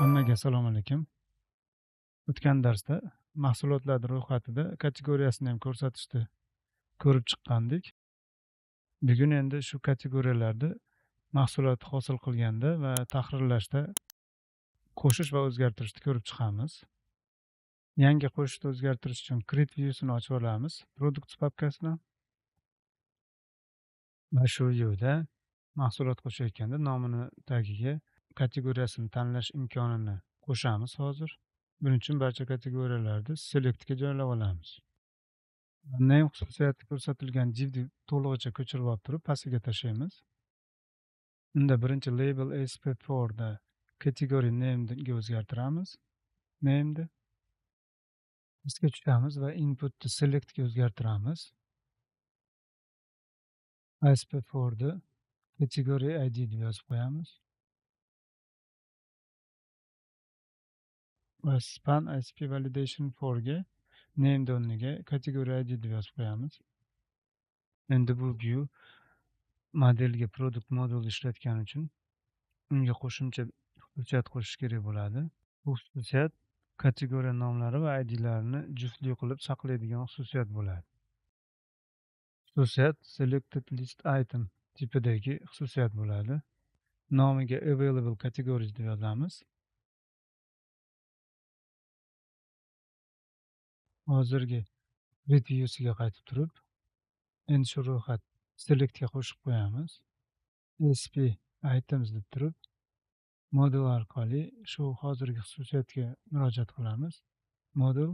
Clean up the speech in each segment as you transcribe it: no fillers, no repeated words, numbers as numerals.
Hammaga assalomu alaykum. O'tgan darsda mahsulotlar ro'yxatida kategoriyasini ham ko'rsatishni ko'rib chiqqandik. Bugun endi shu kategoriyalarda mahsulot hosil qilganda va tahrirlashda qo'shish va o'zgartirishni ko'rib chiqamiz. Yangi qo'shishni o'zgartirish uchun Create View'sini ochib olamiz, Products papkasini va shu yerda mahsulot qo'shayotganda nomini tagiga kategoriyasini tanlash imkonini qo'shamiz hozir. Buning uchun barcha kategoriyalarni Select'ga joylab olamiz. Name xususiyati ko'rsatilgan divni to'lig'icha ko'chirib olib turib pastiga tashlaymiz. Unda birinchi label ASP4 da category name'ga o'zgartiramiz. Name'ni pastga tushamiz va inputni select'ga o'zgartiramiz. ASP4 da category ID deb yozib qo'yamiz. Va span ISP validation 4 ga name'ni o'rniga category ID deb yozib qo'yamiz. Endi bu view modelga product module ishlatgani uchun unga qo'shimcha xususiyat qo'shish kerak bo'ladi. Bu xususiyat kategoriya nomlari va ID'larini juftli qilib saqlaydigan xususiyat bo'ladi. Xususiyat selected list item tipidagi xususiyat bo'ladi. Nomiga available categories deb yozamiz. Hozirgi review'siga qaytib turib, endi shu ro'yxat select'ga qo'shib qo'yamiz. ASP items deb turib, modul orqali shu hozirgi xususiyatga murojaat qilamiz. Modul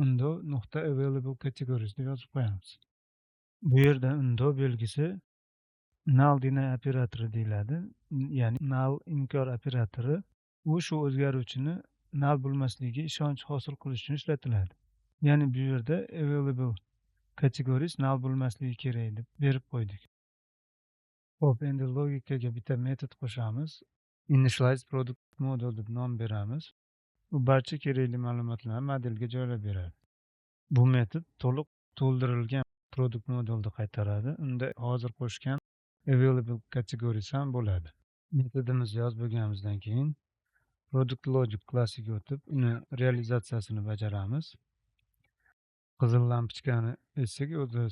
undo.available categories deb yozib qo'yamiz. Bu yerda undo belgisi null deny operatori deyiladi. Ya'ni null inkor operatori. U shu o'zgaruvchini null bo'lmasligiga ishonch hosil qilish uchun ishlatiladi. Ya'ni bu yerda available categories null bo'lmasligi kerak deb berib qo'ydik. Xo'p, endi logikaga bitta metod qo'shamiz. Initialize product module deb nom beramiz. U barcha kerakli ma'lumotlarni modelga joylab beradi. Bu metod to'liq to'ldirilgan product modulni qaytaradi. Unda hozir qo'shgan available categories ham bo'ladi. Metodimizni yozib bo'lganimizdan keyin product logic klassiga o'tib, uni realizatsiyasini bajaramiz. Qizil lampochkani essiq o'zi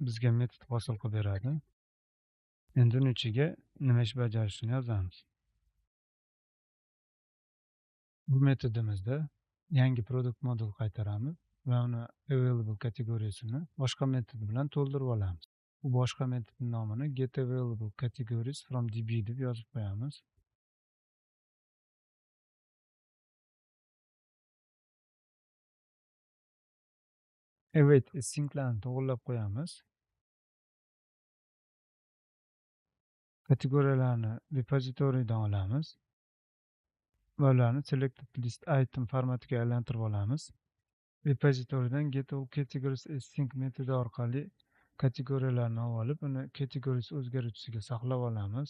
bizga metod hosil qilib beradi. Endi uning ichiga nima ish bajarishini yozamiz. Bu metodimizda yangi product modul qaytaramiz va uni available kategoriyasini boshqa metod bilan to'ldirib olamiz. Bu boshqa metodning nomini get available categories from db deb yozib qo'yamiz. Await asynclarni to'g'irlab qo'yamiz. Kategoriyalarni repozitoriydan olamiz va ularni selected list item formatiga aylantirib olamiz. Repozitoriyadan get all categories async metodi orqali kategoriyalarni olib, uni categories o'zgaruvchisiga saqlab olamiz.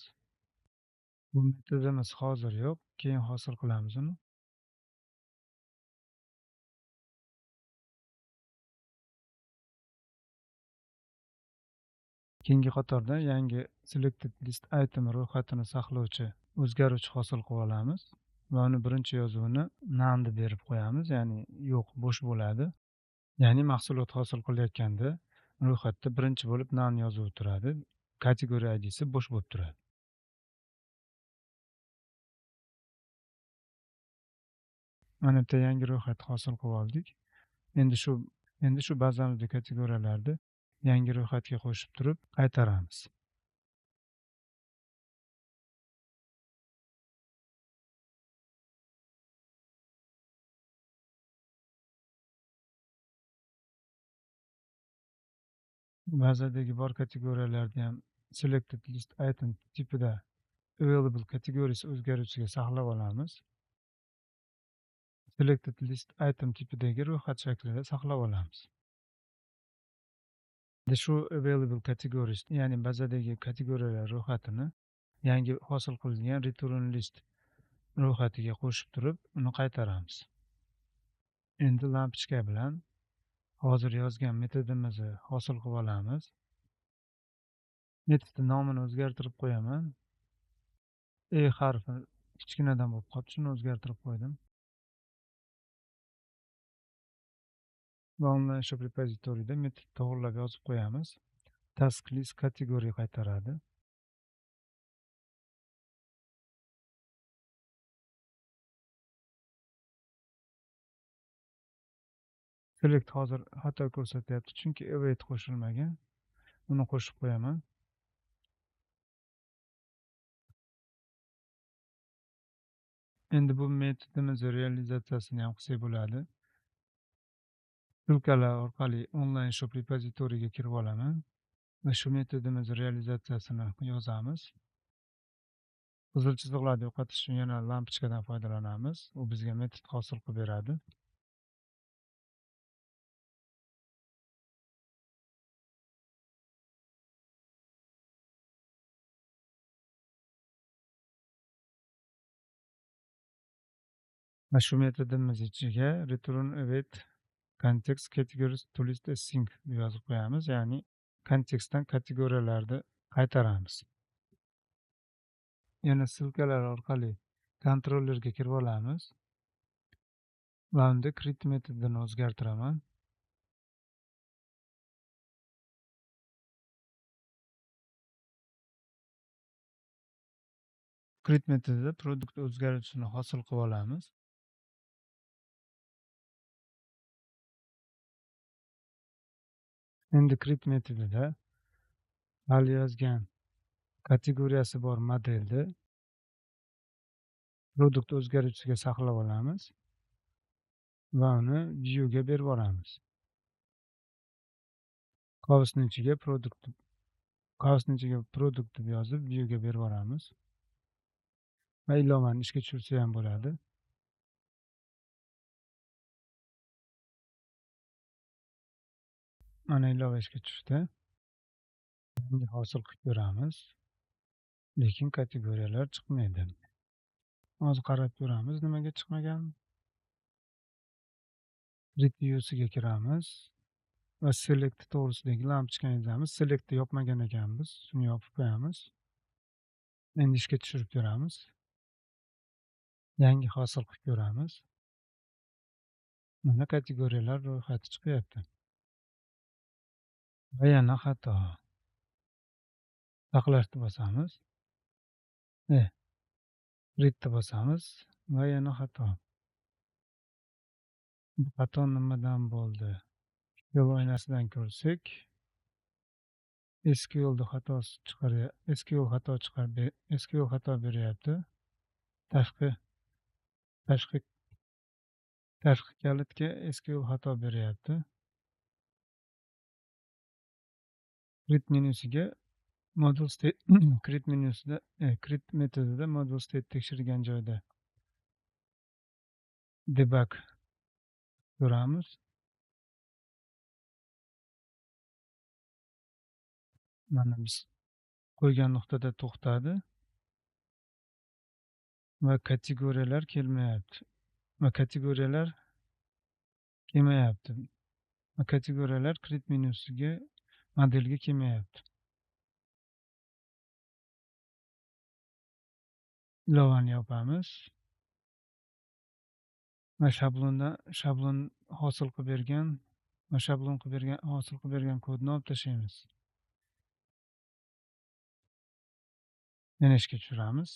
Bu metodimiz hozir yo'q, keyin hosil qilamiz uni. Keyingi qatorda yangi selected list item ro'yxatini saqlovchi o'zgaruvchi hosil qilib olamiz va uni birinchi yozuvini none deb berib qo'yamiz, ya'ni yo'q, bo'sh bo'ladi. Ya'ni mahsulot hosil qilayotganda ro'yxatda birinchi bo'lib none yozuvi turadi, kategoriya ID'si bo'sh bo'lib turadi. Mana bitta yangi ro'yxat hosil qilib oldik. Endi shu bazamizdagi kategoriyalarni yangi ro'yxatga qo'shib turib qaytaramiz. Bazadagi bor kategoriyalarni ham selected list item tipida available categories o'zgaruvchisiga saqlab olamiz. Selected list item tipidagi ro'yxat shaklida saqlab olamiz. Shu available categories, ya'ni bazadagi kategoriyalar ro'yxatini yangi hosil qilingan return list ro'yxatiga qo'shib turib, uni qaytaramiz. Endi lampochka bilan hozir yozgan metodimizni hosil qilib olamiz. Metodning nomini o'zgartirib qo'yaman. E harfi kichkinadan bo'lib qolibdi, shuni o'zgartirib qo'ydim. Va onlayn shop repozitoriyda metod to'g'rilab yozib qo'yamiz. Task list kategoriya qaytaradi. Select hozir xato ko'rsatyapti, chunki await qo'shilmagan. Uni qo'shib qo'yaman. Endi bu metodimiz realizatsiyasini ham qilsak bo'ladi. Sulkalar orqali onlayn shop repozitoriyga kirib olaman va shu metodimiz realizatsiyasini yozamiz. Qizil chiziqlarni yo'qotish uchun yana lampochkadan foydalanamiz. U bizga metod hosil qilib beradi. Va shu metodimiz ichiga return await context categories to list as sync deb yozib qo'yamiz, ya'ni kontekstdan kategoriyalarni qaytaramiz. Yana sulkalar orqali kontrollerga kirib olamiz va unda create metodini o'zgartiraman. Create metodida produkt o'zgarishini hosil qilib olamiz. Endi create metodida hali yozgan kategoriyasi bor modelni produkt o'zgaruvchisiga saqlab olamiz va uni viewga berib yuboramiz. Qovusning ichiga produkt deb yozib viewga berib yuboramiz va ilovani ishga tushirsa ham bo'ladi. Mana ilova ishga tushdi. Yangi hosil qilib ko'ramiz, lekin kategoriyalar chiqmaydi. Hozir qarab ko'ramiz nimaga chiqmagan. Reviewsiga kiramiz va select to'g'risidagi lampochkani yozamiz. Selectni yopmagan ekanmiz, shuni yopib qo'yamiz. Endi ishga tushirib ko'ramiz. Yangi hosil qilib ko'ramiz. Mana kategoriyalar ro'yxati chiqyapti. Va yana xato. Saqlashni bosamiz. Readni bosamiz va yana xato. Bu xato nimadan bo'ldi? Yo'l oynasidan ko'rsak, SQL xato beryapti. Tashqi kalitga SQL xato beryapti. Create menyusiga module state create metodida module state tekshirgan joyda debug ko'ramiz. Mana biz qo'ygan nuqtada to'xtadi va kategoriyalar kelmayapti. Va kategoriyalar create menyusiga modelga kelmayapti. Ilovani yopamiz va shablon hosil qilib bergan kodni olib tashlaymiz. Yana ishga tushiramiz.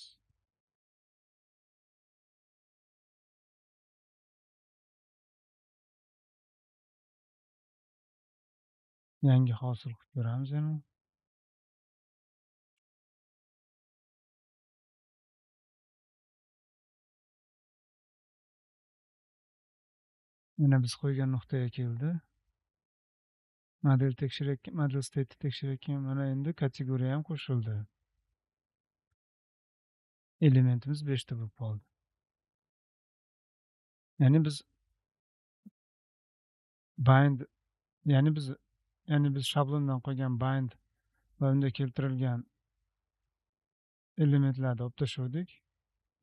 Yangi hosil qilib ko'ramiz yana. Yana biz qo'ygan nuqtaga keldi. Model state tekshirayotgan, mana endi kategoriya ham qo'shildi. Elementimiz 5 ta bo'lib qoldi. Ya'ni biz shablondan qo'ygan bind va unda keltirilgan elementlarni olib tashladik.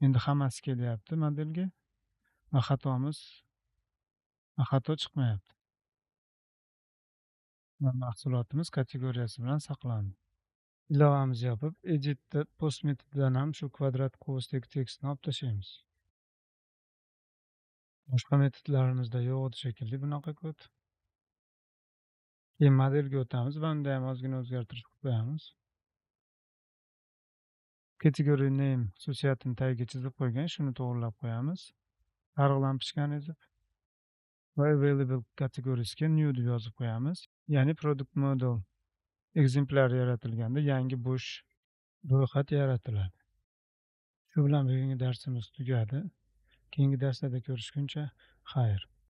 Endi hammasi kelyapti modelga va xato chiqmayapti. Va mahsulotimiz kategoriyasi bilan saqlandi. Ilovamizni yopib, Edit'da post metodidan ham shu kvadrat qovusdagi tekstni olib tashlaymiz. Boshqa metodlarimizda yo'q edi shekilli bunaqa kod. Keyin modelga o'tamiz va unda ham ozgina o'zgartirish qilib qo'yamiz. Category name xususiyatini tagiga chizib qo'ygan, shuni to'g'rilab qo'yamiz. Farqlantirishgan ezib va available kategoriyasiga new deb yozib qo'yamiz. Ya'ni product model ekzemplyar yaratilganda yangi bo'sh ro'yxat yaratiladi. Shu bilan bugungi darsimiz tugadi. Keyingi darslarda ko'rishguncha xayr.